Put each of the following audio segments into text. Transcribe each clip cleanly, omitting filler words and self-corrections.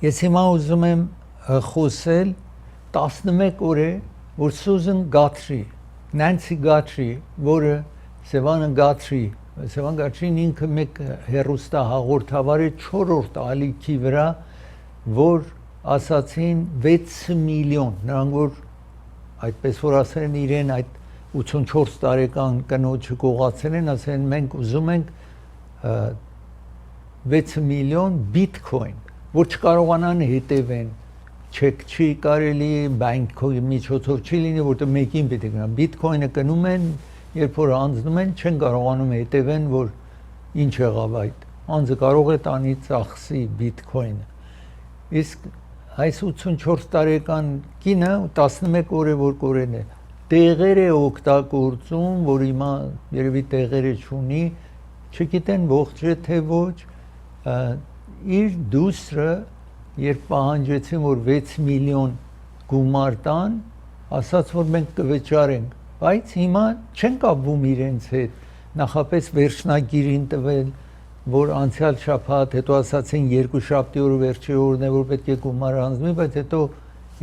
Ես հիմա ուզում եմ խոսել 11 օր է, որ Սուզան Գաթրի, Նանսի Գաթրի, որը Սևան Գաթրին ինքը մեկ հերոստա հաղորդավար է 4-րդ ալիքի վրա, որ ասացին 6 միլիոն, նրանք որ այդպես որ ասել են իրեն այդ 84 տարեկան կնոջը կողացել են, ասել են մենք ուզում ենք 6 միլիոն բիթքոին, որ չկարողանան հետևեն, չեք չի կարելի, բանկի միջոցով չի լինի, որտեղ մեկին պետք է գնա, բիթքոինը կնում են, երբ որ անցնում են, չեն կարողանում հետևեն, որ ինչ եղավ այդ, անձը կարող է տանի ծախսի բիթքոինը, իսկ այս 84 տարեկան կինը 11 օր է որ կորեն է, տեղեր է օգտագործում, որ հիմա երևի տեղերը չունի, չգիտեն ողջ է թե ոչ, իր դուսրը, երբ պահանջեցին, որ 6 միլիոն գումար տան, ասաց, որ մենք կվճարենք, բայց հիմա չեն կապվում իրենց հետ, նախապես վերջնագիրին տվել, որ անցյալ շաբաթ, հետո ասացին 2 շաբթի օրը վերջի օրն է, որ պետք է գումար հանձնվի, բայց հետո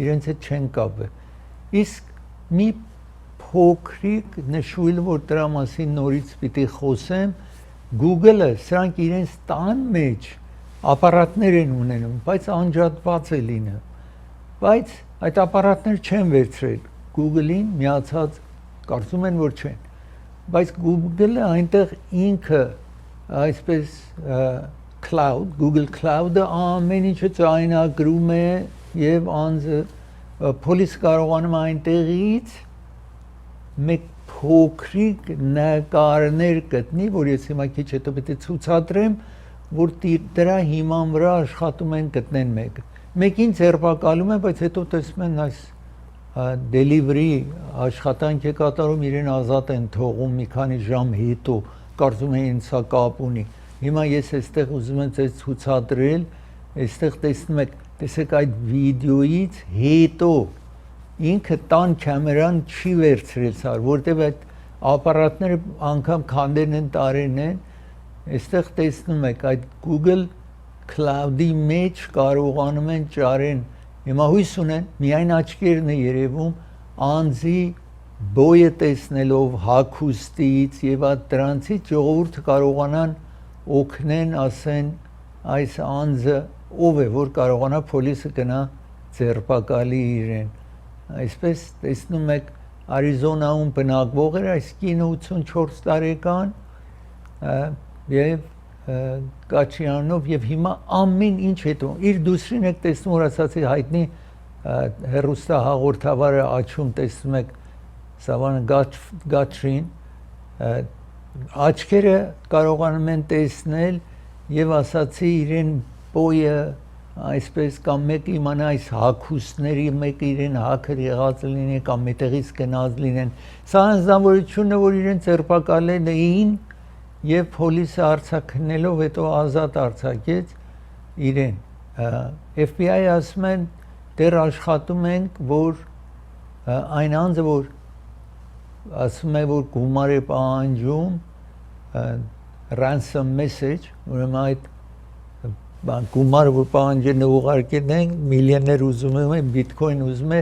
իրենց հետ չեն կապվել։ Իսկ մի փոքրիկ նշույլ, որ դրա մասին նորից պիտի խոսեմ, Google-ը սրանք իրենց տան մեջ ապարատներ են ունենում, բայց անջատված է լինում, բայց այդ ապարատներ չեն վերցրել Google-ին միացած, կարծում են, որ չեն, բայց Google-ը այնտեղ ինքը այսպես cloud, Google Cloud-ը ամեն ինչը ձայնագրում է և անձը փոլիս կարողանում այնտեղից մեկ փոքրիկ նկարներ գտնի, որ ես հիմա քիչ հետո պետք է ցուցադրեմ, որ դրա հիման վրա աշխատում են գտնեն մեկը։ Մեկին ձերբակալում են, բայց հետո տեսնում են այս delivery աշխատանք է կատարում, իրեն ազատ են թողում մի քանի ժամ հետո, կարծում են ինձ սա կապ ունի։ Հիմա ես այստեղ ուզում եմ ձեզ ցուցադրել, այստեղ տեսնում եք, տեսեք այդ վիդեոից հետո ինքը տան կամերան չի վերցրել սար, որտեղ այդ ապարատները անգամ քանդերն են տարեն են, այստեղ տեսնում եք այդ Google Cloud-ի մեջ կարողանում են ճարեն, հիմա հույս ունեն, միայն աչքերն է երևում, անձի բոյը տեսնելով հագուստից և այդ դրանցից ժողովուրդը կարողանան օգնեն, ասեն այս անձը ով է, որ կարողանա փոլիսը գնա ձերբակալի իրեն։ Այսպես տեսնում եք Արիզոնայում բնակվող էր այս կինը 84 տարեկան և Կաչյանով և հիմա ամեն ինչ հետո իր դուսրին եք տեսնում, որ ասացի հայտնի հեռուստա հաղորդավարը աչքում տեսնում եք Սևան Գաթրին, աչքերը կարողանում են տեսնել և ասացի իրեն բոյը այսպես կամ մեկը իմանա այս հագուստների, մեկը իրեն հագր եղած լինի կամ մետեղից գնած լինեն, սա անձնավորությունը, որ իրեն ձերբակալել էին և փոլիսը արձակնելով հետո ազատ արձակեց իրեն։ FBI ասում են դեռ աշխատում ենք, որ այն անձը, որ ասում է, որ գումար է պահանջում ransom message, ուրեմն այդ գումարը, որ պահանջեն ուղարկել են, միլիոներ ուզում են, բիթքոին ուզում է,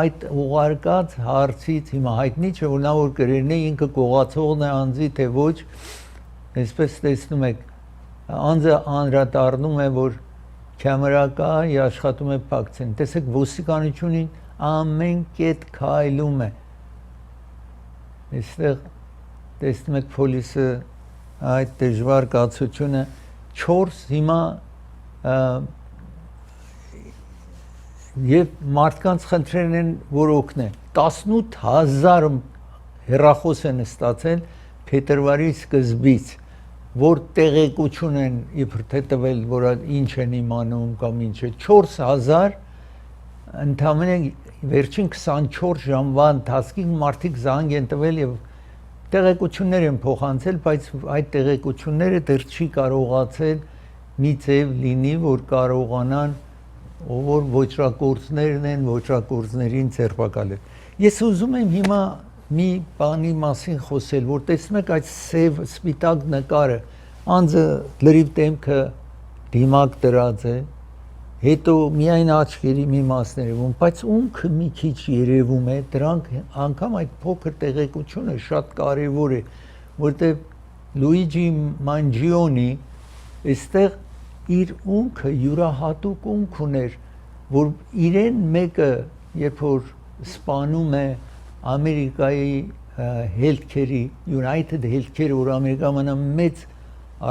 այդ ուղարկած հարցից հիմա հայտնի չէ, որ նա որ կրերն է, ինքը կողացողն է անձի, թե ոչ, այսպես տեսնում եք, անձը անդրադառնում է, որ կամերա կա, աշխատում է փակցեն, տեսեք ոստիկանությունին ամեն կետ քայլում է, այստեղ տեսնում եք փոլիսը այդ դժվար կացությունը 4 հիմա և մարդկանց խնդրեն են, որ օգնեն 18,000 հեռախոս են ստացել փետրվարի սկզբից, որ տեղեկություն են իբր թե տվել, որ ինչ են իմանում կամ ինչ է, 4,000 ընդամենը վերջին 24 ժամվա ընթացքում մարդիկ զանգ են տվել և տեղեկություններ են փոխանցել, բայց այդ տեղեկությունները դեռ չի կարողացել մի ձև լինի, որ կարողանան, որ ոճրագործներն են, ոճրագործներին ձերբակալել։ Ես ուզում եմ հիմա մի բանի մասին խոսել, որ տեսնում եք այդ սև սպիտակ նկարը, անձը լրիվ դեմքը դիմակ դրած է, հետո միայն աչքերի մի մասն երևում, բայց ունքը մի քիչ երևում է, դրանք անգամ այդ փոքր տեղեկությունը շատ կարևոր է, որտեղ Լուիջի Մանջիոնի այստեղ իր ունքը յուրահատուկ ունք ուներ, որ իրեն մեկը երբ որ սպանում է Ամերիկայի healthcare-ի United Healthcare որ Ամերիկայում մեծ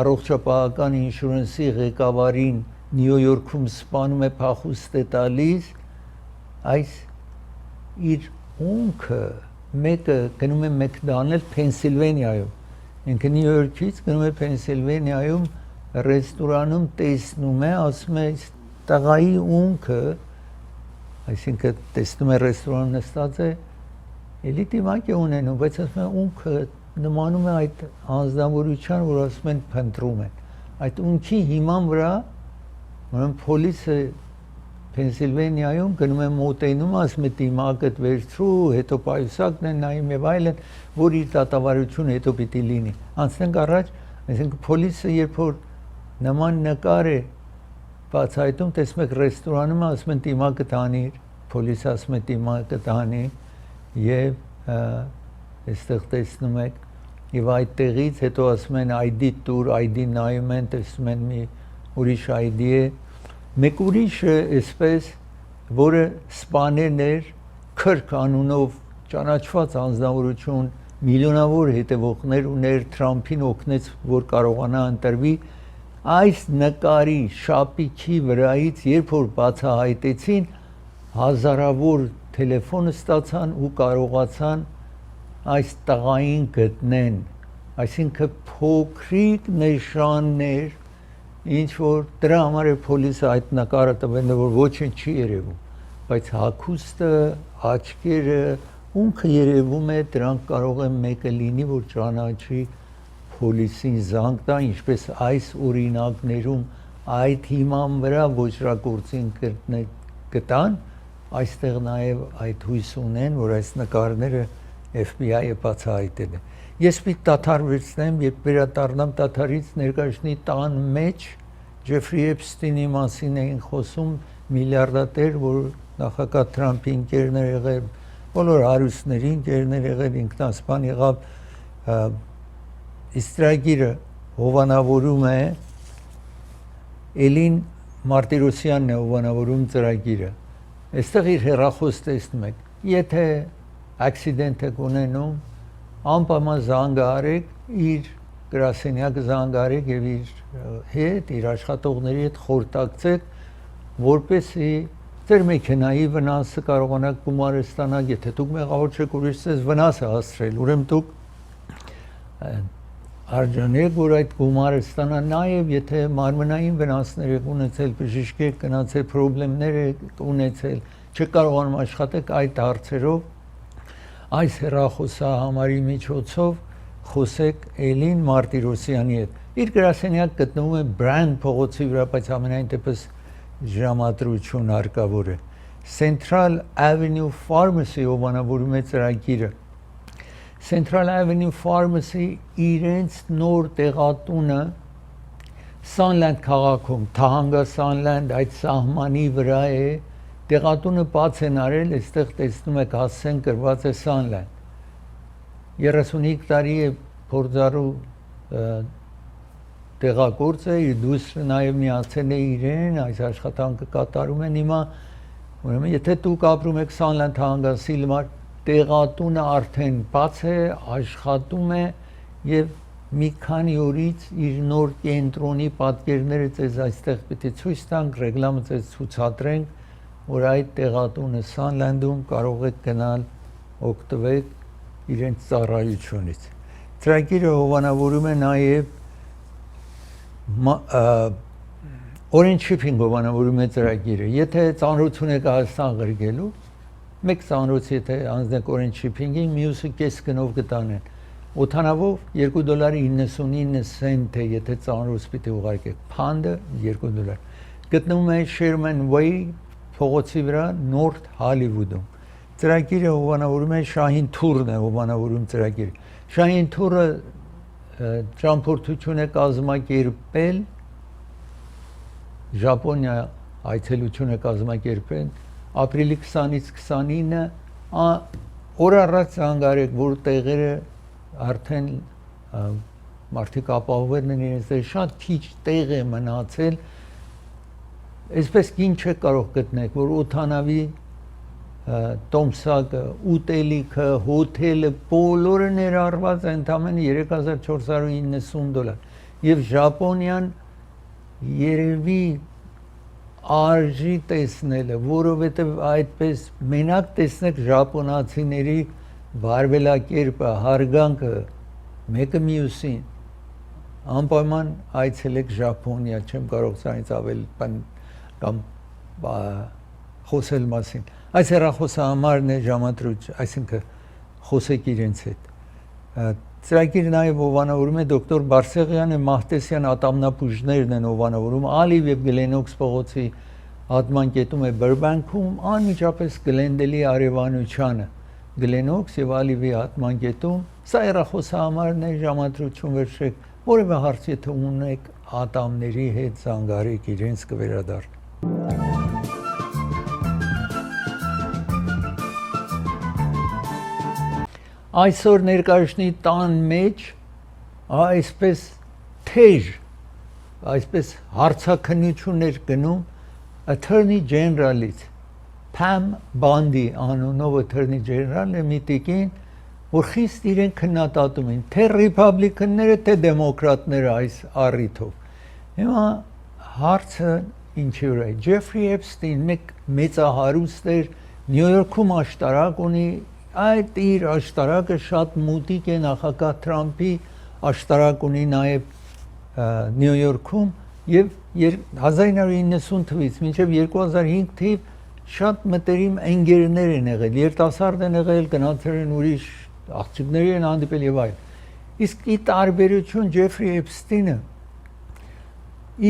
առողջապահական ինշուրենսի ղեկավարին Նյու Յորքում սպանում է փախուստ է տալիս այս իր ունքը մեկը գնում է Մակդոնալդ Փենսիլվանիայում ինքը Նյու Յորքից գնում է Փենսիլվանիայում ռեստորանում տեսնում է ասում է տղայի ունքը այսինքն տեսնում է ռեստորանում նստած է էլի դիմակ է ունենում բայց ասում է ունքը նմանում է այդ անձնավորության որ ասում են փնտրում են այդ ունքի հիման վրա ուրեմն պոլիսը Փենսիլվանիայում գնում է մոտենում ասում է դիմակը վերցրու հետո պայուսակն են նայում եւ այլն որ իր դատավարությունը հետո պիտի լինի անցնենք առաջ այսինքն պոլիսը երբ որ նման նկար է բացայտում տեսնում եք ռեստորանում ասում են դիմակը տանիր պոլիսը ասում է դիմակը տանի եւ այստեղ տեսնում եք եւ այդտեղից հետո ասում են ID տուր ID նայում են տեսնում են մի ուրիշ ID է մեկ ուրիշը այսպես որը սպաներն էր Քրկ անունով ճանաչված անձնավորություն միլիոնավոր հետևողներ ուներ Թրամփին օգնեց որ կարողանա ընտրվի այս նկարի շապիկի վրայից երբ որ բացահայտեցին հազարավոր տելեֆոն ստացան ու կարողացան այս տղային գտնեն այսինքն փոքրիկ նշաններ ինչ որ դրա համար է պոլիսը այդ նկարը տվել որ ոչինչ չի երևում բայց հագուստը աչքերը ունքը երևում է դրանք կարող է մեկը լինի որ ճանաչի պոլիսին զանգ տա ինչպես այս օրինակներում այդ հիման վրա ոչրագործին գտան այստեղ նաև այդ հույս ունեն որ այս նկարները FBI-ը բացահայտել է ես պիտի դադարեցնեմ երբ վերադառնամ դադարից ներկայացնի տան մեջ Ջեֆրի Էփստինի մասին էին խոսում միլիարդատեր որ նախագահ Թրամփի ընկերներ եղել բոլոր հարուստների ընկերներ եղել ինքնասպան եղավ Իստրագիրը հովանավորում է Էլին Մարտիրոսյանն է հովանավորում ծրագիրը այստեղ իր հեռախոս տեսնում եք եթե accident եք ունենում անպայման զանգ արեք իր գրասենյակը զանգ արեք եւ իր հետ իր աշխատողների հետ խորհրդակցեք որպեսզի ձեր մեքենայի վնասը կարողանաք գումարը ստանալ եթե դուք մեղավոր չեք ուրիշ ձեզ վնաս է հասցրել ուրեմն դուք արժանեք որ այդ գումարը ստանա նաեւ եթե մարմնային վնասներ եք ունեցել բժիշկ եք գնացել խնդիրներ եք ունեցել չեք կարողանում աշխատեք այդ հարցերով այս հեռախոսահամարի միջոցով խոսեք Էլին Մարտիրոսյանի հետ իր գրասենյակ գտնվում է Բրանդ փողոցի վրա բայց ամենայն դեպս ժամադրություն հարկավոր է Central Avenue Pharmacy հովանավորում է ծրագիրը Central Avenue Pharmacy իրենց նոր տեղատունը Sunland քաղաքում Թահանգա Sunland այդ սահմանի վրա է տեղատունը բաց են արել այստեղ տեսնում եք հասցեն գրված է Sunland 35 տարի է փորձառու տեղագործ է իր դուստրը նաև միացել է իրեն այս աշխատանքը կատարում են հիմա ուրեմն եթե դուք ապրում եք Sunland Թահանգասի լմար տեղատունը արդեն բաց է աշխատում է եւ մի քանի օրից իր նոր կենտրոնի պատկերները ցեզ այստեղ պիտի ցույց տանք ռեգլամը ցեզ ցուցադրենք որ այդ տեղատունը Sunland-ում կարող եք գնալ օգտվեք իրենց ծառայությունից ծրագիրը հովանավորում է նաեւ Orange Shipping հովանավորում է ծրագիրը եթե ծանրություն եք Հայաստան գրգելու մեկ ծանրոց եթե անձնեք Orange Shipping-ին մյուսը կես գնով կտանեն օթանավով $2.99 է եթե ծանրոց պիտի ուղարկեք փանդը $2 գտնվում է Sherman Way փողոցի վրա North Hollywood-ում ծրագիրը հովանավորում է Շահին Թուրն է հովանավորում ծրագիրը Շահին Թուրը ճամփորդություն է կազմակերպել Ժապոնիա այցելությունը կազմակերպեն ապրիլի 20-ից 29-ը օր առաջ զանգարեք, որ տեղերը արդեն մարդիկ ապահովել են իրենց տեղ, շատ քիչ տեղ է մնացել, այսպես կին չեք կարող գտնեք, որ օդանավի տոմսակը, ուտելիքը, հոթելը, բոլորը ներառված է ընդամենը $3490 եւ Ժապոնիան երևի արժի տեսնելը, որովհետեւ այդպես մենակ տեսնեք ժապոնացիների վարվելակերպը, հարգանքը մեկը մյուսին անպայման այցելեք Ժապոնիա, չեմ կարող սրանից ավելի բան կամ խոսել մասին այս հեռախոսահամարն է ժամանտրուց, այսինքն խոսեք իրենց հետ ծրագիր նաև ովանավորում է դոկտոր Բարսեղյանը Մահտեսյան ատամնաբուժներն են ովանավորում Ալիվ եւ Գլենոքս փողոցի հատմանկետում է Բրբանքում անմիջապես Գլենդելի արևանությանը Գլենոքս եւ Ալիվի հատմանկետում սա հեռախոսահամարն է ժամանտրություն վերցրեք որևէ հարց եթե ունեք ատամների հետ զանգարեք իրենց կվերադառնան Այսօր ներկայացնի տան մեջ այսպես թեժ այսպես հարցաքննություններ գնում Attorney General-ից Pam Bondi անունով Attorney General-ն է մի տիկին որ խիստ իրեն քննադատում են թե ռիփաբլիկանները թե դեմոկրատները այս առիթով հիմա հարցը ինչի վրա է Ջեֆրի Էփստին մեկ մեծահարուստ էր Նյու Յորքում աշտարակ ունի այդ իր աշտարակը շատ մուտիկ է նախագահ Թրամփի աշտարակ ունի նաև Նյու Յորքում եւ 1990 թվականից մինչեւ 2005 թիվ շատ մտերիմ ընկերներ են եղել երիտասարդ են եղել գնացել են ուրիշ աղջիկների են հանդիպել եւ այլ իսկ ի տարբերություն Ջեֆրի Էփստինը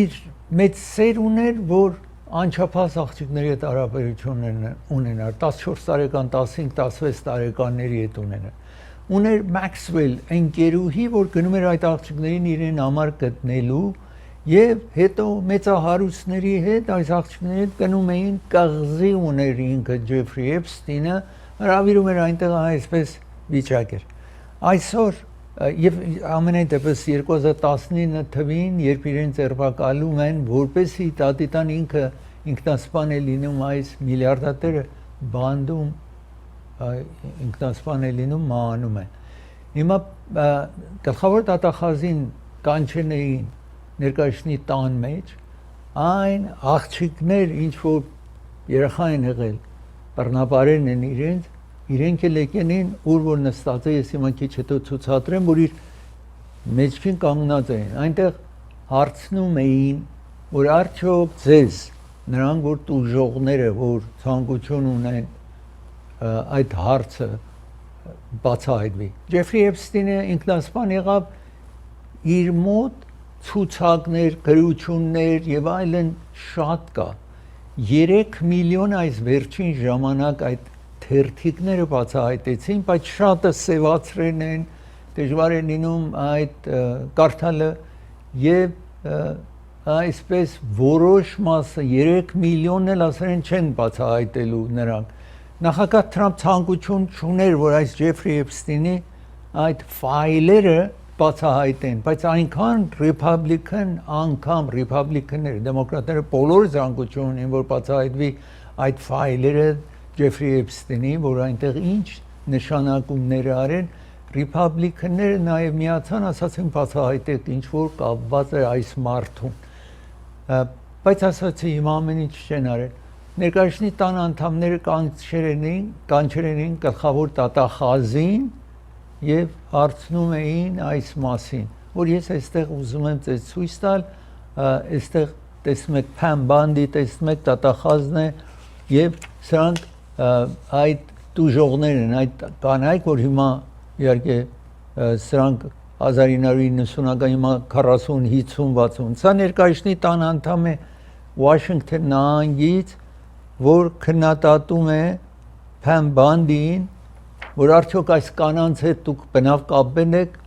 իր մեծ սեր ուներ որ անչափահաս աղջիկների հետ հարաբերություն ունենար 14 տարեկան 15-16 տարեկանների հետ ուներ Մաքսվել ընկերուհի որ գնում էր այդ աղջիկներին իրեն համար գտնելու եւ հետո մեծահարուստների հետ այս աղջիկների հետ գնում էին կղզի ուներ ինքը Ջեֆրի Էփստինը հravirում էր այնտեղ այսպես վիճակ էր այսօր եւ ամենայն դեպս 2019 թվին երբ իրեն ձերբակալում են որպեսի տատիտան ինքը ինքնասպան է լինում այս միլիարդատերը բանդում ինքնասպան է լինում մահանում են հիմա գլխավոր դատախազին կանչեն էին ներկայացնի տան մեջ այն աղջիկներ ինչ որ երեխա են եղել բռնապարերն են իրենք էլ եկեն են ուր որ նստած է ես հիմա քիչ հետո ցուցադրեմ որ իր մեջքին կանգնած էին այնտեղ հարցնում էին որ արդյոք ձեզ նրանք որ տուժողները որ ցանկություն ունեն այդ հարցը բացահայտվի Ջեֆրի Էփստինը ինքնասպան եղավ իր մոտ ցուցակներ գրություններ եւ այլն շատ կա 3 միլիոն այս վերջին ժամանակ այդ թերթիկները բացահայտեցին բայց շատը սևացրեն են դժվար է լինում այդ կարդալը եւ այսպես որոշ մասը 3 միլիոնն էլ ասեն չեն բացահայտելու նրանք նախագահ Թրամփ ցանկություն չուներ որ այս Ջեֆրի Էփստինի այդ ֆայլերը բացահայտեն բայց այնքան ռիփաբլիկանները դեմոկրատները բոլոր ցանկություն ունեն որ բացահայտվի այդ ֆայլերը Ջեֆրի Էփստինի որ այնտեղ ինչ նշանակումներ արեն ռիփաբլիկանները նաև միացան ասացին բացահայտեք ինչ որ կապված է այս մարդուն բայց ասացի հիմա ամեն ինչ չեն արել ներկայացնի տան անդամները կանչել էին գլխավոր դատախազին եւ հարցնում էին այս մասին որ ես այստեղ ուզում եմ ձեզ ցույց տալ այստեղ տեսնում եք Pam Bondi տեսնում եք դատախազն է եւ սրանք այդ տուժողներն այդ կանայք որ հիմա իհարկե սրանք 1990-ական հիմա 40, 50, 60 սա ներկայացնի տան անդամ է Washington նահանգից որ քննադատում է Pam Bondi-ին որ արդյոք այս կանանց հետ դուք բնավ կապ ունեք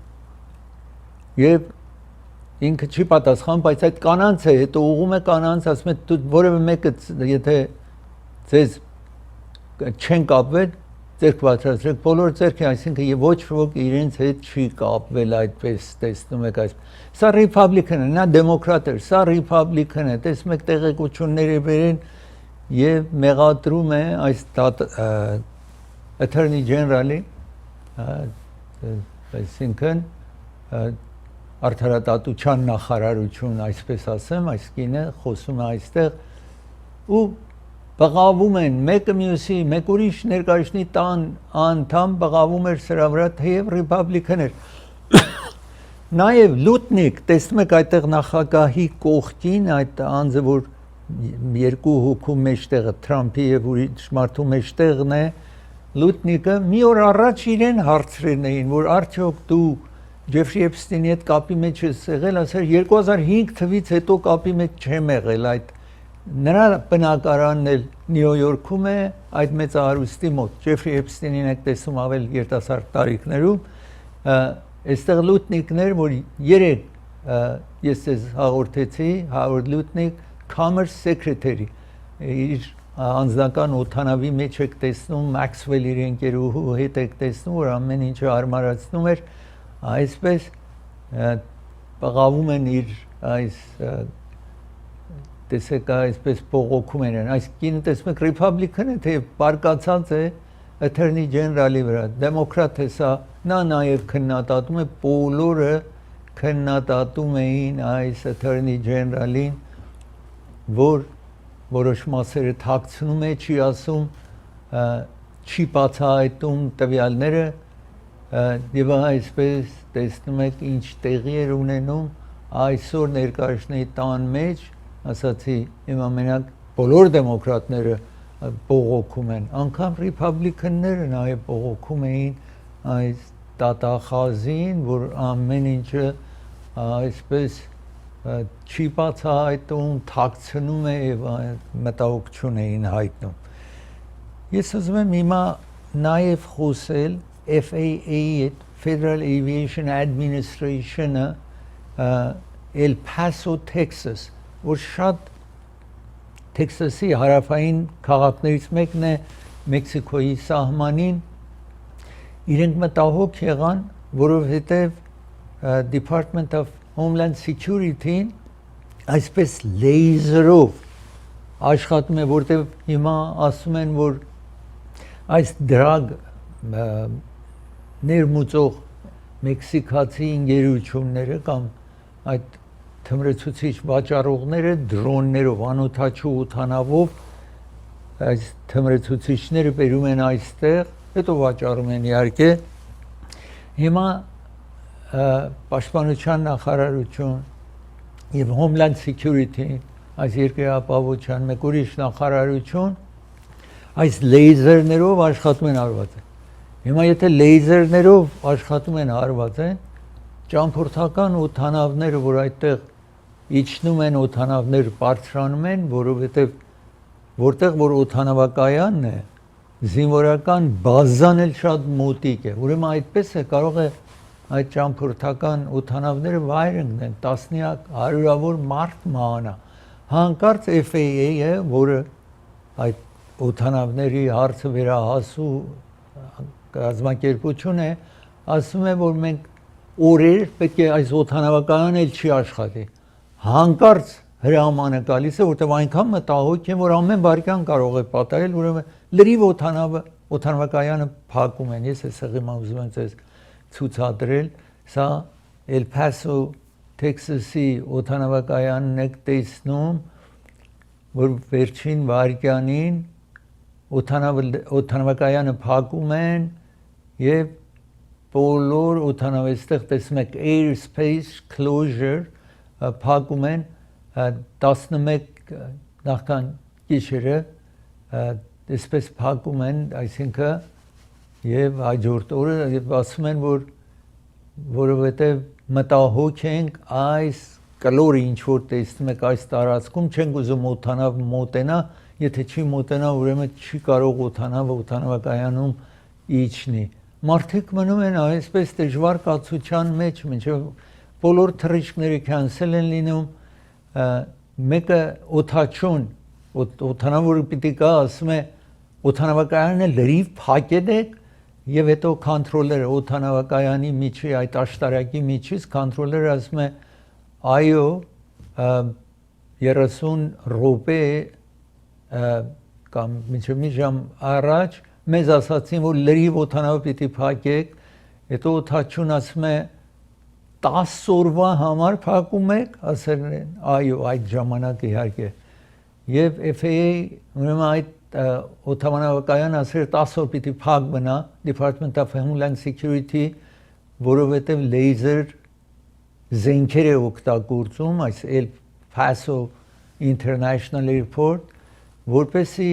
եւ ինքը չի պատասխան, բայց այդ կանանց է, հետո ուղում է կանանց, ասում է դու որևէ մեկը եթե ձեզ չեն կապվել, ձերք բարձրացրեք, բոլոր ձերքը, այսինքն եւ ոչ ոք իրենց հետ չի կապվել այդպես, տեսնում եք այս։ Սա ռիփաբլիկան է, նա դեմոկրատ է, սա ռիփաբլիկան է, տեսնում եք տեղեկությունները վերեն եւ մեղադրում է այս Attorney General-ի, այսինքն արդարադատության նախարարություն, այսպես ասեմ, այս կինը խոսում է այստեղ ու բղավում են մեկը մյուսի, մեկ ուրիշ ներկայացնի տան անդամ բղավում էր սրա վրա, թեև ռիփաբլիկան էր։ Նաև լուտնիկ, տեսնում եք այդտեղ նախագահի կողքին այդ անձը, որ երկու հոգու մեջտեղը Թրամփի եւ ուրիշ մարդու մեջտեղն է, լուտնիկը մի օր առաջ իրեն հարցրին էին, որ արդյոք դու Ջեֆրի Էփստինի հետ կապի մեջ ես եղել, ասել 2005 թվականից հետո կապի մեջ չեմ եղել, այդ նրա բնակարանն էլ Նյու Յորքում է, այդ մեծահարուստի մոտ, Ջեֆրի Էփստինին եք տեսում ավել երիտասարդ տարիքներում, այստեղ լուտնիկներ, որ երեք ես ձեզ հաղորդեցի, Հoward Lutnick, Commerce Secretary, իր անձնական օդանավի մեջ եք տեսնում, Maxwell իր ընկերուհու հետ եք տեսնում, որ ամեն ինչը հարմարացնում էր, այսպես բղավում են իր այս տեսեք այսպես բողոքում են, այս կինը տեսնում եք ռիփաբլիկան է, թե բարկացած է Attorney General-ի վրա, դեմոկրատ է սա, նա նաև քննադատում է, բոլորը քննադատում էին այս Attorney General-ին, որ որոշ մասերը թաքցնում է, չի ասում, չի բացահայտում տվյալները եւ այսպես տեսնում եք ինչ տեղի էր ունենում այսօր ներկայացնի տան մեջ, ասացի իմ ամենակ բոլոր դեմոկրատները բողոքում են, անգամ ռիփաբլիկանները նաև բողոքում էին այս դատախազին, որ ամեն ինչը այսպես չի բացահայտում, թաքցնում է եւ մտահոգություն էին հայտնում։ Ես ուզում եմ հիմա նաև խոսել FAA, Federal Aviation Administration-ը El Paso, Texas, որ շատ Թեքսասի հարավային քաղաքներից մեկն է Մեքսիկոյի սահմանին, իրենք մտահոգ եղան, որովհետև Department of Homeland Security-ն այսպես լեյզերով աշխատում է, որտեղ հիմա ասում են, որ այս դրագ ներմուծող մեքսիկացի ընկերությունները կամ այդ թմրեցուցիչ վաճառողները դրոններով, անօդաչու օդանավով այս թմրեցուցիչները բերում են այստեղ, հետո վաճառում են իհարկե։ Հիմա Պաշտպանության նախարարություն եւ Homeland Security, այս երկրի ապահովության մեկ ուրիշ նախարարություն այս լեյզերներով աշխատում են հարված են։ Հիմա եթե լեյզերներով աշխատում են հարված են, ճամփորդական օդանավները, որ այդտեղ իջնում են օդանավներ բարձրանում են, որովհետև որտեղ որ օդանավակայանն է, զինվորական բազան էլ շատ մոտիկ է, ուրեմն այդպես է կարող է այդ ճամփորդական օդանավները վայր ընկնեն, տասնյակ, հարյուրավոր մարդ մահանա։ Հանկարծ FAA-ը, որը այդ օդանավների հարցը վերահասու կազմակերպություն է, ասում է, որ մենք օրեր պետք է այս օդանավակայանը էլ չի աշխատի։ Հանկարծ հրամանը գալիս է, որտեղ այնքան մտահոգ են, որ ամեն վարքյան կարող է պատահել, ուրեմն լրիվ օդանավակայանը փակում են։ Ես այսօր հիմա ուզում եմ ձեզ ցուցադրել, սա El Paso, Texas-ի օդանավակայանն եք տեսնում, որ վերջին վարքյանին օդանավակայանը փակում են եւ բոլոր օդանավստեղ տեսնում եք airspace closure փակում են 11 նախքան գիշերը այսպես փակում են, այսինքն եւ հաջորդ օրը եւ ասում են, որ որովհետեւ մտահոգ ենք այս կլորը ինչ որ տեսնում եք այս տարածքում, չենք ուզում օդանավ մոտենա, եթե չի մոտենա, ուրեմն չի կարող օդանավակայանում իջնի։ Մարդիկ մնում են այսպես դժվար կացության մեջ, մինչև բոլոր թռիչքները cancel են լինում, մեկը օթաչուն, օթանավորը պիտի գա, ասում է օթանավակայանը լրիվ փակել եք եւ հետո կոնտրոլերը օթանավակայանի միջի այդ աշտարակի միջից կոնտրոլերը ասում է այո 30 րոպե կամ մի ժամ առաջ մեզ ասացին որ լրիվ օթանավը պիտի փակեք հետո օթաչուն ասում է 10 օրվա համար փակում եք ասել են այո այդ ժամանակ իհարկե եւ FAA ուրեմն այդ օթանավակայան ասել 10 օր պիտի փակ մնա Department of Homeland Security որովհետեւ լեյզեր զենքեր է օգտագործում այս El Paso International Airport որպեսի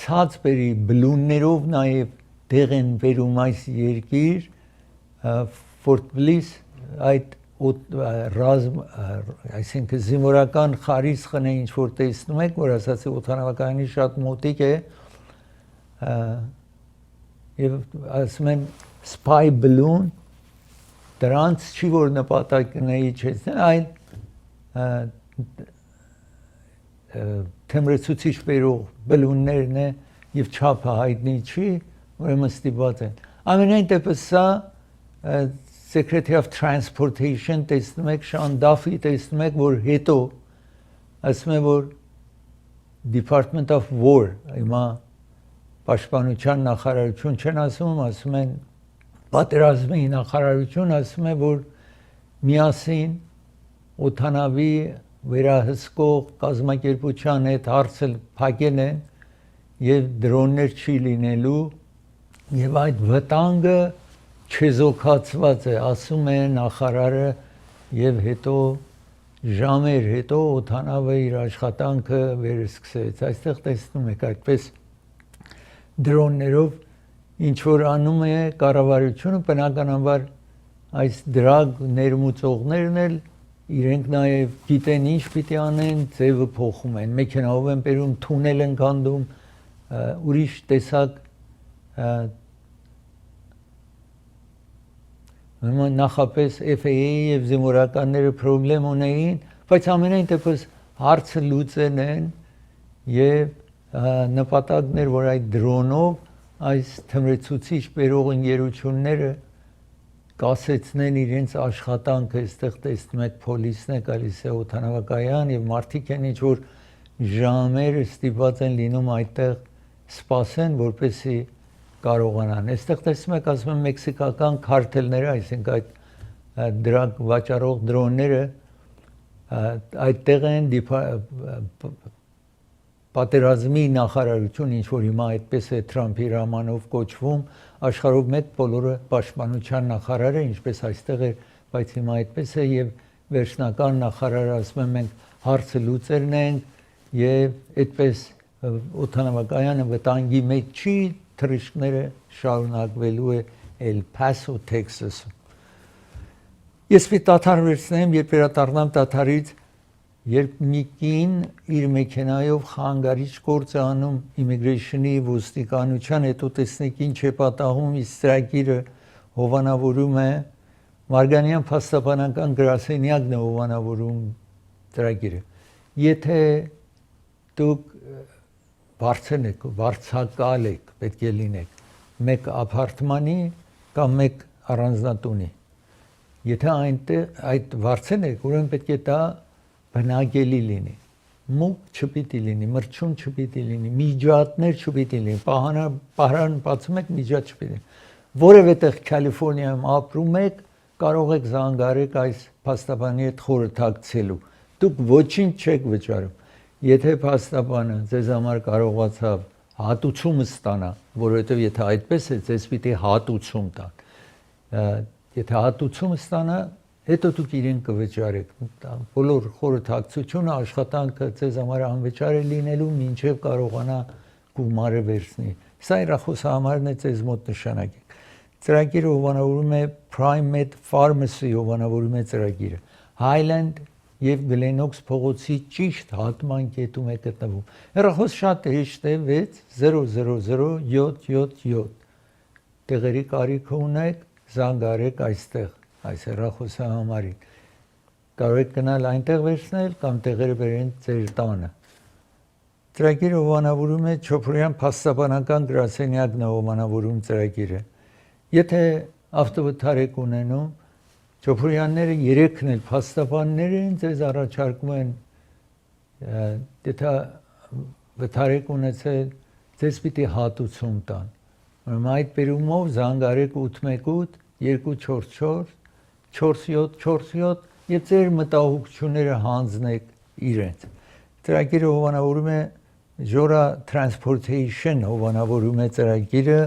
ցածբերի բլուններով նաև դեղ են վերում այս երկիր Fort Bliss այդ այսինքն զինվորական խարիսխն է ինչ որ տեսնում եք որ ասացի օթանավակայանի շատ մոտիկ է եւ ասում են spy balloon դրանց չի որ նպատակն է իջեցնել այլ թմրեցուցիչ բերող բլուններն է եւ չափը հայտնի չի ուրեմն ստիպված են ամենայն դեպս սա Secretary of Transportation տեսնում եք Շան Դաֆի տեսնում եք որ հետո ասում է որ Department of War հիմա պաշտպանության նախարարություն չեն ասում են պատերազմի նախարարություն ասում է որ միասին օթանավի վերահսկող կազմակերպության հետ հարցը փակել են եւ դրոններ չի լինելու եւ այդ վտանգը չեզոքացված է ասում է նախարարը եւ հետո ժամեր հետո օթանավը իր աշխատանքը վերսկսեց այստեղ տեսնում եք այդպես դրոններով ինչ որ անում է կառավարությունը բնականաբար այս դրագ ներմուծողներն էլ իրենք նաև գիտեն ինչ պիտի անեն ձևը փոխում են մեքենայով են բերում թունել են կանդում ուրիշ տեսակ նախապես FAA եւ զինվորականները խնդրեմ ունեին բայց ամենայն դեպս հարցը լուծեն են եւ նպատակներ որ այդ դրոնով այս թմրեցուցիչ բերող ընկերությունները կասեցնեն իրենց աշխատանքը այստեղ տեսնում եք փոլիսն է գալիս է օթանավակայան եւ մարդիկ են ինչ որ ժամեր ստիպված են լինում այդտեղ սպասեն որպեսի կարողանան այստեղ տեսնում եք ասում են մեքսիկական քարտելները այսինքն այդ դրագ վաճառող դրոնները այդտեղ են պատերազմի նախարարություն ինչ որ հիմա այդպես է Թրամփի հրամանով կոչվում աշխարհով մեկ բոլորը պաշտպանության նախարարը ինչպես այստեղ է բայց հիմա այդպես է եւ վերջնական նախարարը ասում են մենք հարցը լուծերն ենք եւ այդպես օթանավակայանը վտանգի մեջ չի թռիչքները շարունակվելու է El Paso Texas-ում ես պիտի դադար վերցնեմ երբ վերադառնամ դադարից երբ մի կին իր մեքենայով խանգարիչ գործ է անում immigration-ի ոստիկանության հետո տեսնեք ինչ է պատահում իսկ ծրագիրը հովանավորում է Մարգանյան փաստաբանական գրասենյակն է հովանավորում ծրագիրը եթե դուք բարձր եք վարձակալ եք պետք է լինեք մեկ ապարտմանի կամ մեկ առանձնատունի եթե այնտեղ այդ վարձեն եք ուրեմն պետք է դա բնակելի լինի մուկ չպիտի լինի մրջուն չպիտի լինի միջատներ չպիտի լինի պահարան բացում եք միջատ չպիտի որևէ տեղ Կալիֆոռնիայում ապրում եք կարող եք զանգարեք այս փաստաբանի հետ խորհրդակցելու դուք ոչինչ չեք վճարում եթե փաստաբանը ձեզ համար կարողացավ հատուցում ստանա որովհետև եթե այդպես է ձեզ պիտի հատուցում տան եթե հատուցում ստանա հետո դուք իրեն կվճարեք բոլոր խորհրդակցությունը աշխատանքը ձեզ համար անվճար է լինելու մինչև կարողանա գումարը վերցնի սա հեռախոսահամարն է ձեզ մոտ նշանակեք ծրագիրը հովանավորում է Prime-Med Pharmacy հովանավորում է ծրագիրը Highland եւ Glenox փողոցի ճիշտ հատման կետում է գտնվում հեռախոս շատ հեշտ է 6 000 777 տեղերի կարիք ունեք զանգարեք այստեղ այս հեռախոսահամարին։ Կարող եք գնալ այնտեղ վերցնել կամ տեղերը բերեն ձեր տանը։ Ծրագիրը հովանավորում է Չոփորյան փաստաբանական գրասենյակն է հովանավորում ծրագիրը։ Եթե ավտովթարեք ունենում, Չոփորյանները 3-ն էլ փաստաբաններ են, ձեզ առաջարկում են եթե վթարեք ունեցել, ձեզ պիտի հատուցում տան։ Ուրեմն այդ բերումով զանգարեք 818 244 4747 եւ ձեր մտահոգությունները հանձնեք իրենց։ Ծրագիրը հովանավորում է Jora Transportation հովանավորում է ծրագիրը,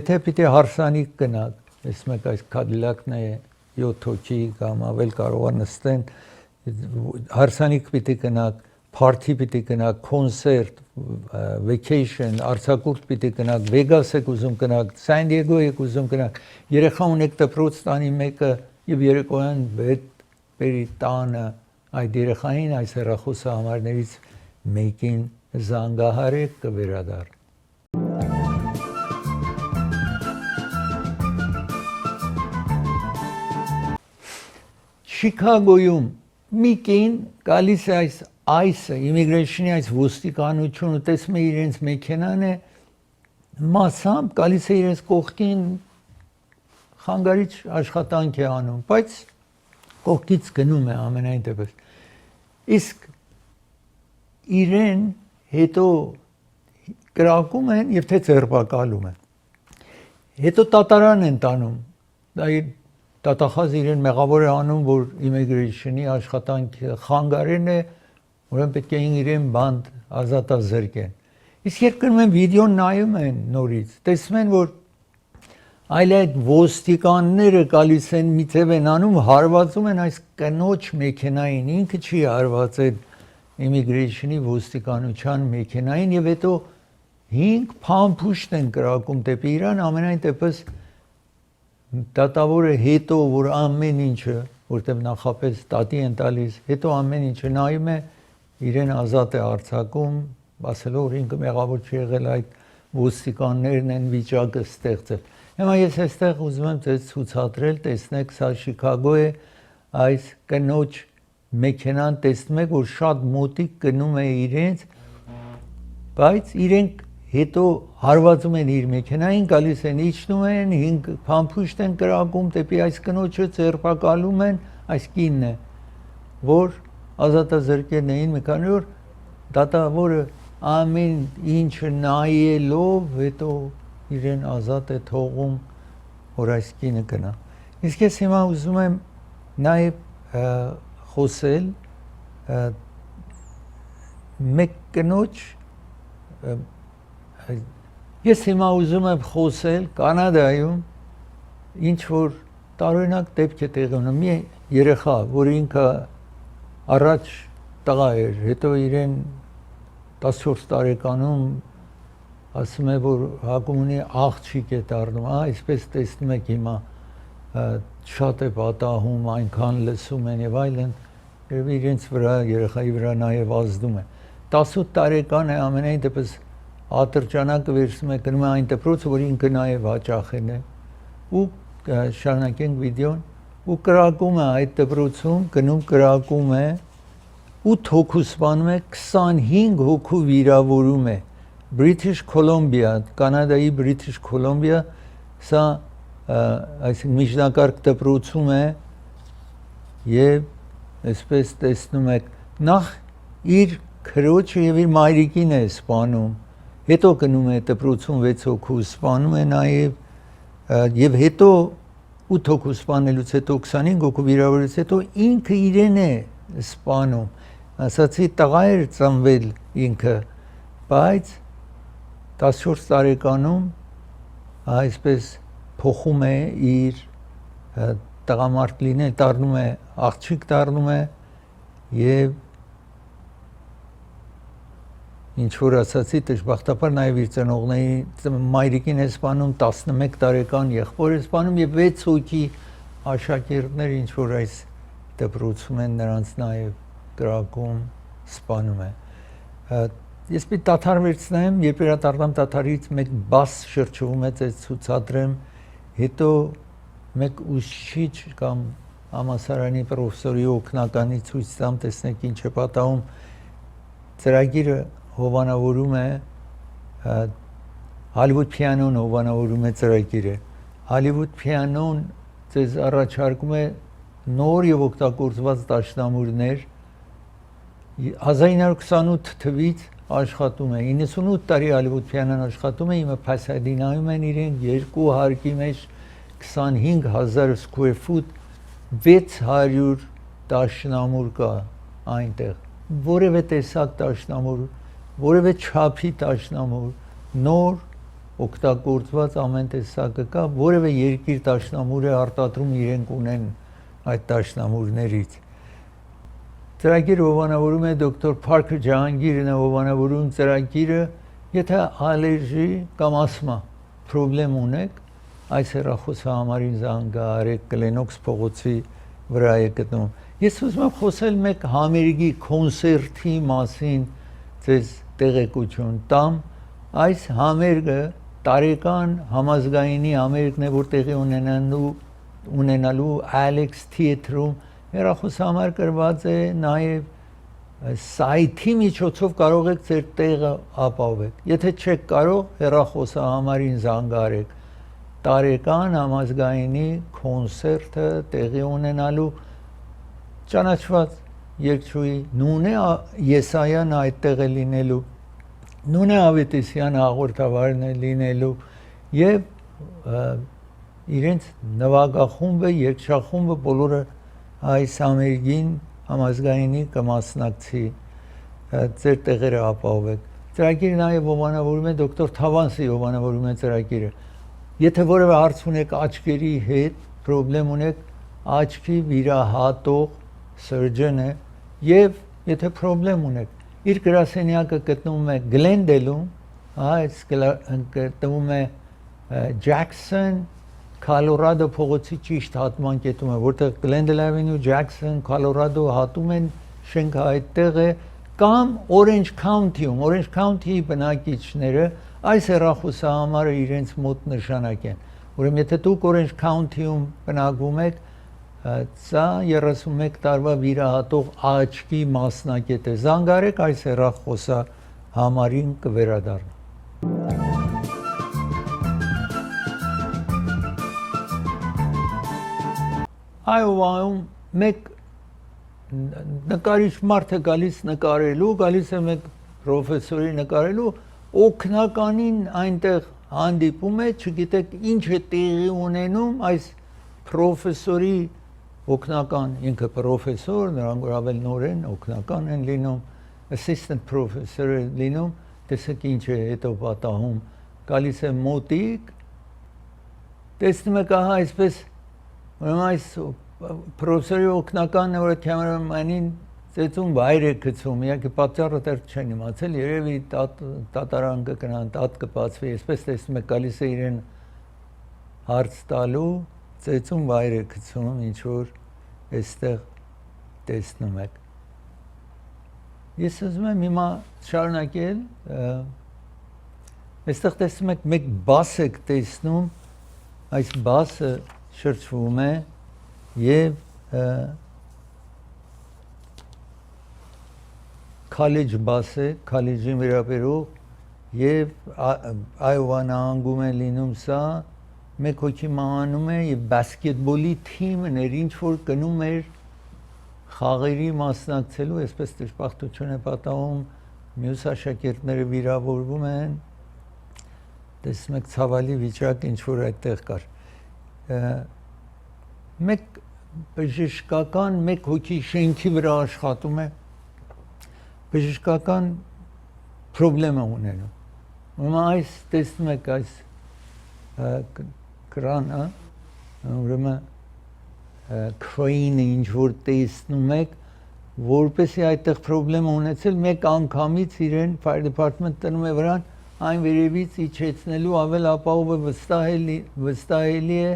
եթե պիտի հարսանիք գնաք, ես մեկ այս Cadillac-ն է 7 հոգի կամ ավել կարող է նստեն, հարսանիք պիտի գնաք, party պիտի գնաք, կոնցերտ, vacation, արձակուրդ պիտի գնաք, Vegas եք ուզում գնաք, San Diego եք ուզում գնաք, երեխա ունեք դպրոց տանի մեկը եւ երեկոյան բերի տանը այդ երեխային այս հեռախոսահամարներից մեկին զանգահարեք կվերադառնա։ Շիկագոյում մի կին գալիս է այսը immigration-ի այս ոստիկանությունը տեսնում է իրենց մեքենան է մասամբ գալիս է իրենց կողքին խանգարիչ աշխատանք է անում, բայց կողքից գնում է ամենայն դեպս։ Իսկ իրեն հետո կրակում են եւ թե ձերբակալում են։ Հետո տատարան են տանում։ Դա Տատախազ իրեն մեղավոր է անում, որ immigration-ի աշխատանքը խանգարեն է, ուրեմն պետք է իրեն բանդ ազատազրկեն։ Իսկ երբ գնում են վիդեոն նայում են նորից, տեսնում են, որ այլ այդ ոստիկանները գալիս են մի ձև են անում, հարվածում են այս կնոջ մեքենային, ինքը չի հարվածել immigration-ի ոստիկանության մեքենային եւ հետո 5 փամփուշտ են կրակում դեպի իրան, ամենայն դեպս դատավորը հետո որ ամեն ինչը, որտեղ նախապես տատի են տալիս, հետո ամեն ինչը նայում է, իրեն ազատ է արձակում, ասելով որ ինքը մեղավոր չի եղել, այդ ոստիկաններն են վիճակը ստեղծել։ Հիմա ես այստեղ ուզում եմ ձեզ ցուցադրել, տեսնեք, սա Շիկագո է, այս կնոջ մեքենան տեսնում եք, որ շատ մոտիկ գնում է իրենց, բայց իրենք հետո հարվածում են իր մեքենային, գալիս են իջնում են, 5 փամփուշտ են կրակում դեպի այս կնոջը, ձերբակալում են, այս կինն է, որ ազատազրկել էին մի քանի օր, դատավորը ամեն ինչը նայելով, հետո իրեն ազատ է թողում, որ այս կինը գնա։ Իսկ ես հիմա ուզում եմ նաև խոսել մեկ կնոջ Ես հիմա ուզում եմ խոսել Կանադայում ինչ որ տարօրինակ դեպք է տեղի ունենում։ Մի երեխա, որ ինքը առաջ տղա էր, հետո իրեն 14 տարեկանում ասում է, որ հագում ունի աղջիկ է դառնում, այսպես տեսնում եք հիմա շատ է պատահում, այնքան լսում են եւ այլն, եւ իրենց վրա երեխայի վրա նաեւ ազդում է։ 18 տարեկան է, ամենայն դեպս ատրճանակը վերցնում է գնում է այն դպրոցը, որ ինքը նաև հաճախել է ու շարունակենք վիդեոն ու կրակում է այդ դպրոցում, գնում կրակում է 8 հոգու սպանում է, 25 հոգու վիրավորում է։ British Columbia, Կանադայի British Columbia, սա այսինքն միջնակարգ դպրոցում է եւ այսպես տեսնում եք, նախ իր քրոջը եւ իր մայրիկին է սպանում, հետո գնում է դպրոցում 6 հոգու սպանում է նաև եւ հետո 8 հոգու սպանելուց հետո 25 հոգու վիրավորելուց հետո ինքը իրեն է սպանում, ասացի տղա էր ծնվել ինքը, բայց 14 տարեկանում այսպես փոխում է իր տղամարդ լինել, դառնում է աղջիկ դառնում է եւ ինչ որ ասացի, դժբախտաբար նաև իր ծնողների մայրիկին է սպանում, 11 տարեկան եղբոր է սպանում եւ 6 հոգի աշակերտներ ինչ որ այս դպրոցում են նրանց նաև կրակում սպանում է։ Ես պիտի դադար վերցնեմ, երբ վերադառնամ դադարից մեկ բաս շրջվում է, ձեզ ցուցադրեմ, հետո մեկ ուսուցիչ կամ համալսարանի պրոֆեսորի օգնականի ցույց տամ, տեսնեք ինչ է պատահում։ Ծրագիրը հովանավորում է Hollywood Piano-ն հովանավորում է ծրագիրը։ Hollywood Piano-ն ձեզ առաջարկում է նոր եւ օգտագործված դաշնամուրներ 1928 թվից աշխատում է 98 տարի Hollywood Piano-ն աշխատում է իմը Pasadena-ում են իրենք 2 հարկի մեջ 25000 square foot 600 դաշնամուր կա այնտեղ որևէ տեսակ դաշնամուր որևէ չափի դաշնամուր նոր օգտագործված ամեն տեսակը կա որևէ երկիր դաշնամուր է արտադրում իրենք ունեն այդ դաշնամուրներից ծրագիրը հովանավորում է դոկտոր Parker Ջահանգիրն է հովանավորում ծրագիրը եթե ալերժի կամ ասմա խնդրեմ ունեք այս հեռախոսահամարին զանգահարեք Գլենոքս փողոցի վրա է գտնվում ես ուզում եմ խոսել մեկ համերգի կոնցերտի մասին ձեզ տեղեկություն տամ այս համերգը տարեկան համազգայինի համերգն է որ տեղի ունենալու Alex Theatre-ում հեռախոսահամար գրված է նաև սայթի միջոցով կարող եք ձեր տեղը ապահովել եթե չեք կարող հեռախոսահամարին զանգահարեք տարեկան համազգայինի կոնցերտը տեղի ունենալու ճանաչված երկչուհի Նունե Եսայան այդտեղ է լինելու Նունե Ավետիսյան հաղորդավարն է լինելու եւ իրենց նվագախումբը երգչախումբը բոլորը այս համերգին համազգայինի կմասնակցի ձեր տեղերը ապահովեք ծրագիրը նաեւ հովանավորում է դոկտոր Թավանսի հովանավորում է ծրագիրը եթե որևէ հարց ունեք աչքերի հետ խնդրեմ ունեք աչքի վիրահատող surgeon է եւ եթե խնդրեմ ունեք իր գրասենյակը գտնվում է Glendale-ում, այս գտնվում է Jackson, Colorado փողոցի ճիշտ հատման կետում է, որտեղ Glendale Avenue, Jackson, Colorado հատում են շենքը այդտեղ է կամ Orange County-ում, Orange County-ի բնակիչները այս հեռախոսահամարը իրենց մոտ նշանակեն։ Ուրեմն եթե դուք Orange County-ում բնակվում եք, Սա 31 տարվա վիրահատող աչքի մասնակետ է զանգարեք այս հեռախոսահամարին կվերադառնա Այովայում մեկ նկարիչ մարդ է գալիս նկարելու գալիս է մեկ պրոֆեսորի նկարելու օգնականին այնտեղ հանդիպում է չգիտեք ինչ է տեղի ունենում այս պրոֆեսորի օգնական ինքը պրոֆեսոր նրանք ավելի նոր են օգնական են լինում assistant professor են լինում տեսեք ինչ է հետո պատահում գալիս է մոտիկ տեսնում եք ահա այսպես ուրեմն այս պրոֆեսորի օգնականն որ կամերամանին ծեծում վայր է գցում իհարկե պատճառը դեռ չեն իմացել երևի տատարան կգնան տատ կբացվի այսպես տեսնում եք գալիս է իրեն հարց տալու ծեծում վայր է գցում ինչ որ այստեղ տեսնում եք ես ուզում եմ հիմա շարունակել այստեղ տեսնում եք մեկ բաս եք տեսնում այս բասը շրջվում է եւ college բաս է college-ի վերաբերող եւ Այովա նահանգում է լինում սա մեկ հոգի մահանում է եւ բասկետբոլի թիմներ ինչ որ գնում էր խաղերի մասնակցելու, այսպես դժբախտություն է պատահում, մյուս աշակերտները վիրավորվում են, տեսնում եք ցավալի վիճակ ինչ որ այդտեղ կար։ Մեկ բժշկական մեկ հոգի շենքի վրա աշխատում է, բժշկական խնդրեմ ունենում։ Ուրեմն այս տեսնում եք այս կրանը, ուրեմն քրեյնը ինչ որ տեսնում եք, որպեսզի այդտեղ խնդրեմ ունեցել մեկ անգամից իրեն fire department տնում է վրան, այն վերևից իջեցնելու ավել ապահով է վստահելի է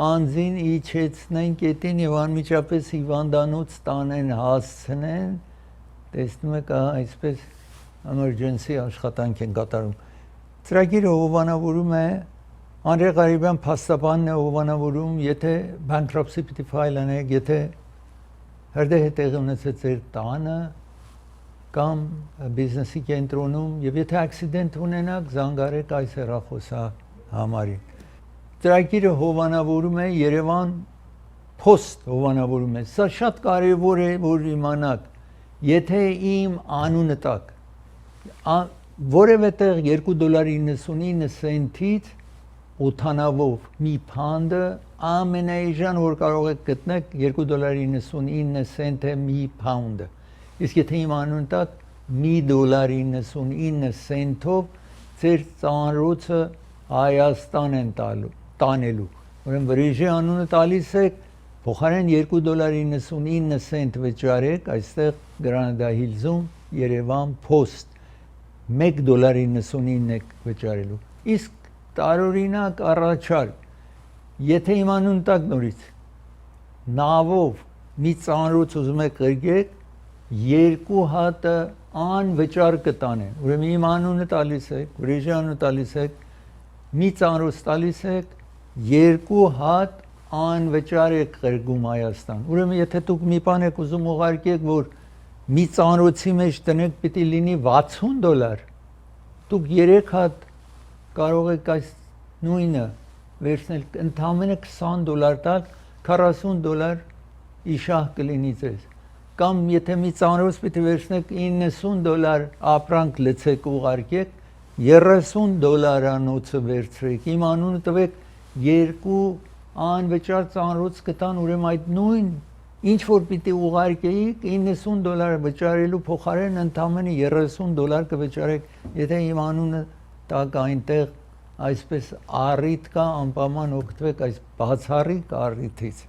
անձին իջեցնեն կետին եւ անմիջապես հիվանդանոց տանեն հասցնեն, տեսնում եք այսպես emergency աշխատանք են կատարում։ Ծրագիրը հովանավորում է Անդրե Ղարիբյան փաստաբանն է հովանավորում, եթե bankruptcy պիտի ֆայլ անեք, եթե հրդեհ է տեղի ունեցել ձեր տանը կամ բիզնեսի կենտրոնում, եւ եթե accident ունենաք, զանգարեք այս հեռախոսահամարին։ Ծրագիրը հովանավորում է Երևան post հովանավորում է։ Սա շատ կարևոր է, որ իմանաք, եթե իմ անունը տակ որևէ տեղ $2.99 օթանավով մի փանդը ամենաէժան որ կարող եք գտնեք $2.99 է մի փաունդը։ Իսկ եթե իմ անուն տակ $1.99-ով ձեր ծանրոցը Հայաստան են տանելու։ Ուրեմն վրեժի անունը տալիս եք, փոխարեն $2.99 վճարեք, այստեղ Granada Hills-ում Երևան post $1.99 եք վճարելու։ Իսկ տարօրինակ առաջարկ, եթե իմ անուն տակ նորից նավով մի ծանրոց ուզում եք ղրգեք, 2 հատը անվճար կտանեն։ Ուրեմն իմ անունը տալիս եք, վրեժի անունը տալիս եք, մի ծանրոց տալիս եք, 2 հատ անվճար եք ղրգում Հայաստան։ Ուրեմն եթե դուք մի բան եք ուզում ուղարկեք, որ մի ծանրոցի մեջ տնեք պիտի լինի $60, դուք 3 հատ կարող եք այս նույնը վերցնել, ընդամենը $20 տալ, $40 իշահ կլինի ձեզ։ Կամ եթե մի ծանրոց պիտի վերցնեք $90 ապրանք լցեք ուղարկեք, $30 վերցրեք, իմ անունը տվեք, 2 անվճար ծանրոց կտան, ուրեմն այդ նույն ինչ որ պիտի ուղարկեիք $90 վճարելու փոխարեն ընդամենը $30 կվճարեք, եթե իմ անունը տակ այնտեղ այսպես առիթ կա, անպայման օգտվեք այս բացառիկ առիթից։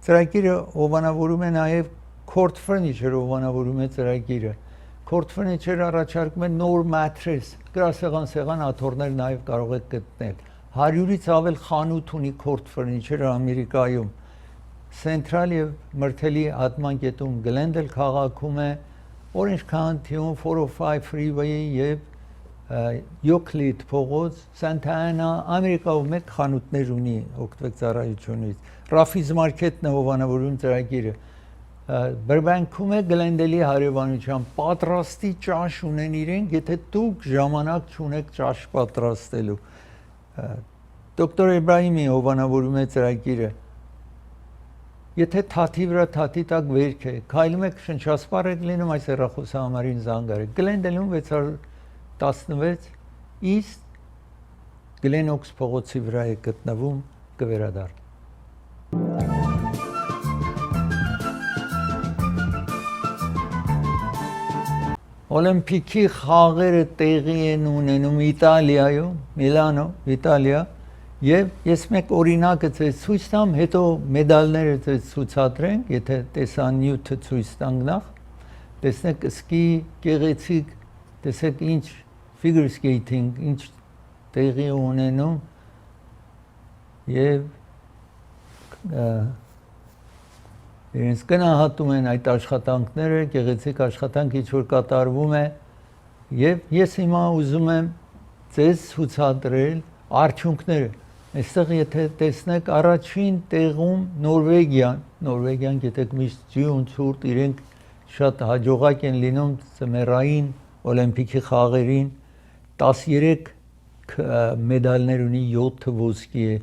Ծրագիրը հովանավորում է նաև Court Furniture հովանավորում է ծրագիրը։ Court Furniture առաջարկում է նոր matress, գրասեղան աթոռներ նաև կարող եք գտնել։ 100-ից ավել խանութ ունի Court Furniture-ը Ամերիկայում։ Central եւ Մրթելի հատման կետում Glendale քաղաքում է, Orange County-ում 405 Freeway եւ Euclid փողոց, Santa Ana, Ամերիկայում մեկ խանութներ ունի, օգտվեք ծառայությունից։ Raffi's Market-ն է հովանավորում ծրագիրը։ Burbank-ում է Glendale-ի հարևանությամբ, պատրաստի ճաշ ունեն իրենք, եթե դուք ժամանակ չունեք ճաշ պատրաստելու։ Դոկտոր Էբրահիմի հովանավորում է ծրագիրը։ Եթե թաթի վրա թաթի տակ վերք է, քայլում եք շնչասպառ եք լինում, այս հեռախոսահամարին զանգարեք։ Glendale-ում 616 East Glenox փողոցի վրա է գտնվում, կվերադառնա։ Օլիմպիքի խաղերը տեղի են ունենում Իտալիայում, Միլանո, Իտալիա, եւ ես մեկ օրինակը ցույց տամ, հետո մեդալները ցույցադրենք, եթե տեսանյութը ցույց տանք նախ, տեսնեք սկի գեղեցիկ, տեսեք ինչ figure skating, ինչ տեղի ունենում եւ իրենց գնահատում են այդ աշխատանքները, գեղեցիկ աշխատանք ինչ որ կատարվում է եւ ես հիմա ուզում եմ ձեզ ցուցադրել արդյունքները։ Այստեղ եթե տեսնեք առաջին տեղում Նորվեգիան գիտեք միշտ ջիուն ցուրտ իրենք շատ հաջողակ են լինում ծմերային օլիմպիքի խաղերին 13 մեդալներ ունի 7 ոսկի է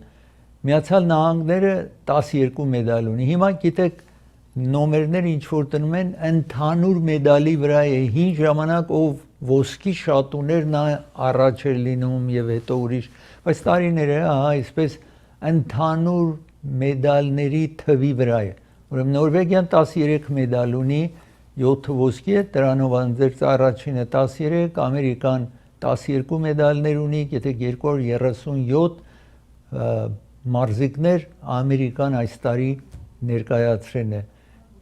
Միացյալ Նահանգները 12 մեդալ ունի հիմա գիտեք նոմերները ինչ որ տնում են ընդհանուր մեդալի վրա է հին ժամանակ ով ոսկի շատ ուներ նա առաջ էր լինում եւ հետո ուրիշ բայց տարիները այսպես ընդհանուր մեդալների թվի վրա է ուրեմն Նորվեգիան 13 մեդալ ունի 7 ոսկի է դրանով անձերց առաջինը 13 ամերիկան 12 մեդալներ ունի գիտեք 237 մարզիկներ ամերիկան այս տարի ներկայացրել է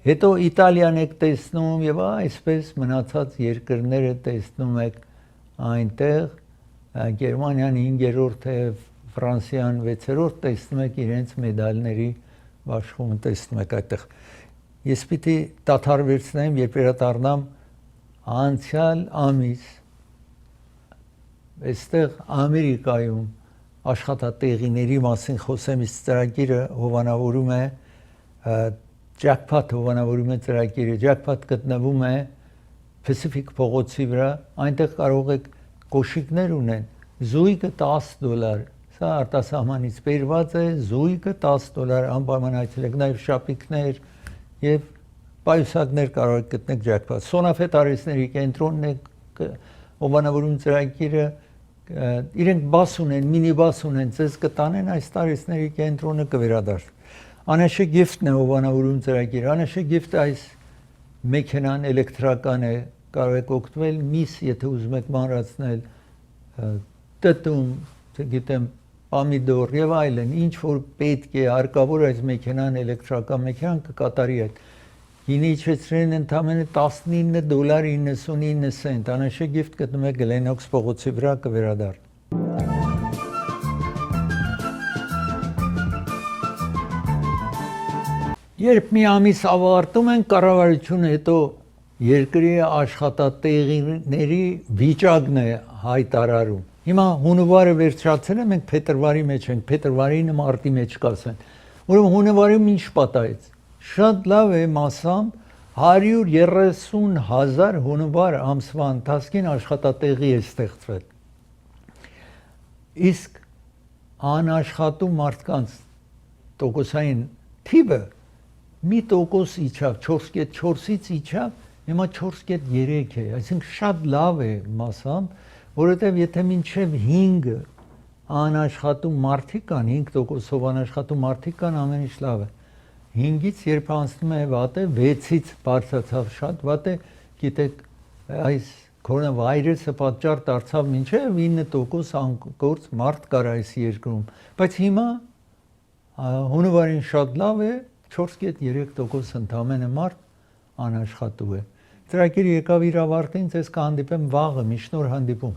հետո Իտալիան եք տեսնում եւ այսպես մնացած երկրները տեսնում եք այնտեղ Գերմանիան 5-րդ է Ֆրանսիան 6-րդ տեսնում եք իրենց մեդալների բաշխումը տեսնում եք այդտեղ ես պիտի դադարվեցնեմ երբ վերադառնամ անցյալ ամիս այստեղ Ամերիկայում աշխատատեղիների մասին խոսեմ, իսկ ծրագիրը հովանավորում է Jackpot հովանավորում է ծրագիրը, Jackpot գտնվում է Pacific փողոցի վրա, այնտեղ կարող եք կոշիկներ ունեն, զույգը $10, սա արտասահմանից բերված է, զույգը $10 անպայման այցելեք, նաև շապիկներ եւ պայուսակներ կարող եք գտնել Jackpot։ Սոնաֆետ արհեստների կենտրոնն է հովանավորում ծրագիրը, իրենք բաս ունեն, մինի բաս ունեն, ձեզ կտանեն այս տարիստների կենտրոնը կվերադառնա։ Անաշե գիֆտն է հովանավորում ծրագիրը, Անաշե գիֆտը այս մեքենան էլեկտրական է, կարող եք օգտվել միս, եթե ուզում եք մանրացնել, տտում, գիտեմ, պամիդոր եւ այլն, ինչ որ պետք է, հարկավոր այս մեքենան էլեկտրական մեքենան կկատարի այդ։ Գինի իջեցրեն ընդամենը $19.99, Անաշե գիֆտ գտնում եք Գլենոքս փողոցի վրա կվերադառնա։ Երբ մի ամիս ավարտում են կառավարությունը, հետո երկրի աշխատատեղիների վիճակն է հայտարարում։ Հիմա հունվարը վերջացել է, մենք փետրվարի մեջ ենք, փետրվարին մարտի մեջ կասեն։ Ուրեմն հունվարում ինչ պատահեց։ Շատ լավ է մասամբ 130,000 հունվար ամսվա ընթացքին աշխատատեղի է ստեղծվել։ Իսկ անաշխատու մարդկանց տոկոսային թիվը մի տոկոս իջավ, 4.4-ից իջավ, հիմա 4.3 է, այսինքն շատ լավ է մասամբ, որովհետև եթե մինչև 5 անաշխատու մարդիկ կան, 5%-ով անաշխատու մարդիկ կան, ամեն ինչ լավ է։ 5-ից երբ անցնում է վատ է, 6-ից բարձրացավ շատ վատ է, գիտեք, այս կորոնավիրուսը պատճառ դարձավ մինչև 9% անկորձ մարդ կար այս երկրում, բայց հիմա հունվարին շատ լավ է, 4.3% ընդամենը մարդ անաշխատու է։ Ծրագիրը եկավ իր ավարտին, ձեզ կհանդիպեմ վաղը, մի շնորհ հանդիպում։